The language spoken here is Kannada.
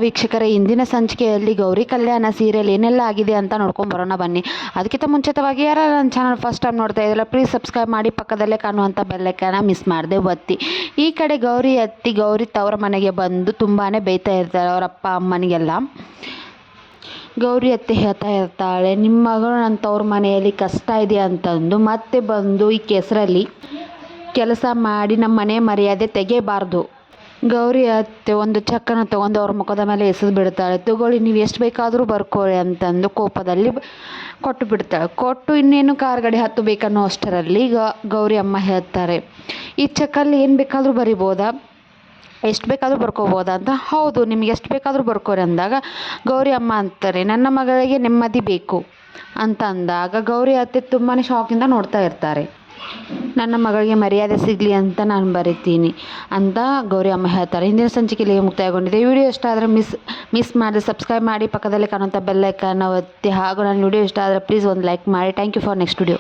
ವೀಕ್ಷಕರೇ, ಇಂದಿನ ಸಂಚಿಕೆಯಲ್ಲಿ ಗೌರಿ ಕಲ್ಯಾಣ ಸೀರಿಯಲ್ ಏನೆಲ್ಲ ಆಗಿದೆ ಅಂತ ನೋಡ್ಕೊಂಡು ಬರೋಣ ಬನ್ನಿ. ಅದಕ್ಕಿಂತ ಮುಂಚಿತವಾಗಿ ಯಾರು ನನ್ನ ಚಾನಲ್ ಫಸ್ಟ್ ಟೈಮ್ ನೋಡ್ತಾ ಇದ್ದಿಲ್ಲ ಪ್ಲೀಸ್ ಸಬ್ಸ್ಕ್ರೈಬ್ ಮಾಡಿ, ಪಕ್ಕದಲ್ಲೇ ಕಾಣುವಂಥ ಬೆಲ್ಲೈಕನ್ನ ಮಿಸ್ ಮಾಡದೆ ಒತ್ತಿ. ಈ ಕಡೆ ಗೌರಿ ಅತ್ತಿ ಗೌರಿ ತವರ ಮನೆಗೆ ಬಂದು ತುಂಬಾ ಬೈತಾ ಇರ್ತಾರೆ ಅವರ ಅಪ್ಪ ಅಮ್ಮನಿಗೆಲ್ಲ. ಗೌರಿ ಅತ್ತೆ ಹೇಳ್ತಾ ಇರ್ತಾಳೆ, ನಿಮ್ಮ ಮಗಳು ನನ್ನ ತವ್ರ ಮನೆಯಲ್ಲಿ ಕಷ್ಟ ಇದೆ ಅಂತಂದು ಮತ್ತೆ ಬಂದು ಈ ಕೆಸರಲ್ಲಿ ಕೆಲಸ ಮಾಡಿ ನಮ್ಮ ಮನೆ ಮರ್ಯಾದೆ ತೆಗೆಯಬಾರ್ದು. ಗೌರಿ ಅತ್ತೆ ಒಂದು ಚಕ್ಕನ ತೊಗೊಂಡು ಅವ್ರ ಮುಖದ ಮೇಲೆ ಎಸೆದು ಬಿಡ್ತಾಳೆ. ತಗೊಳ್ಳಿ, ನೀವು ಎಷ್ಟು ಬೇಕಾದರೂ ಬರ್ಕೊಳ್ಳಿ ಅಂತಂದು ಕೋಪದಲ್ಲಿ ಕೊಟ್ಟು ಬಿಡ್ತಾಳೆ. ಕೊಟ್ಟು ಇನ್ನೇನು ಕಾರ್ ಗಾಡಿ ಹತ್ತು ಬೇಕನ್ನೋ ಅಷ್ಟರಲ್ಲಿ ಗೌರಿ ಅಮ್ಮ ಹೇಳ್ತಾರೆ, ಈ ಚೆಕ್ಕಲ್ಲಿ ಏನು ಬೇಕಾದರೂ ಬರಿಬೋದಾ, ಎಷ್ಟು ಬೇಕಾದರೂ ಬರ್ಕೋಬೋದಾ ಅಂತ. ಹೌದು, ನಿಮ್ಗೆ ಎಷ್ಟು ಬೇಕಾದರೂ ಬರ್ಕೋರಿ ಅಂದಾಗ ಗೌರಿ ಅಮ್ಮ ಅಂತಾರೆ, ನನ್ನ ಮಗಳಿಗೆ ನೆಮ್ಮದಿ ಬೇಕು ಅಂತ ಅಂದಾಗ ಗೌರಿ ಅತ್ತೆ ತುಂಬಾ ಶಾಕಿಂದ ನೋಡ್ತಾ ಇರ್ತಾರೆ. ನನ್ನ ಮಗಳಿಗೆ ಮರ್ಯಾದೆ ಸಿಗಲಿ ಅಂತ ನಾನು ಬರಿತೀನಿ ಅಂತ ಗೌರಿ ಅಮ್ಮ ಹೇಳ್ತಾರೆ. ಹಿಂದಿನ ಸಂಚಿಕೆಯಲ್ಲಿ ಮುಕ್ತಾಯಗೊಂಡಿದೆ. ವಿಡಿಯೋ ಇಷ್ಟ ಆದರೆ ಮಿಸ್ ಮಾಡದೆ ಸಬ್ಸ್ಕ್ರೈಬ್ ಮಾಡಿ, ಪಕ್ಕದಲ್ಲಿ ಕಾಣುವಂಥ ಬೆಲ್ಲೈಕನ್ನ ಒತ್ತಿ. ಹಾಗೂ ನನ್ನ ವಿಡಿಯೋ ಇಷ್ಟ ಆದರೆ ಪ್ಲೀಸ್ ಒಂದು ಲೈಕ್ ಮಾಡಿ. Thank you for next video.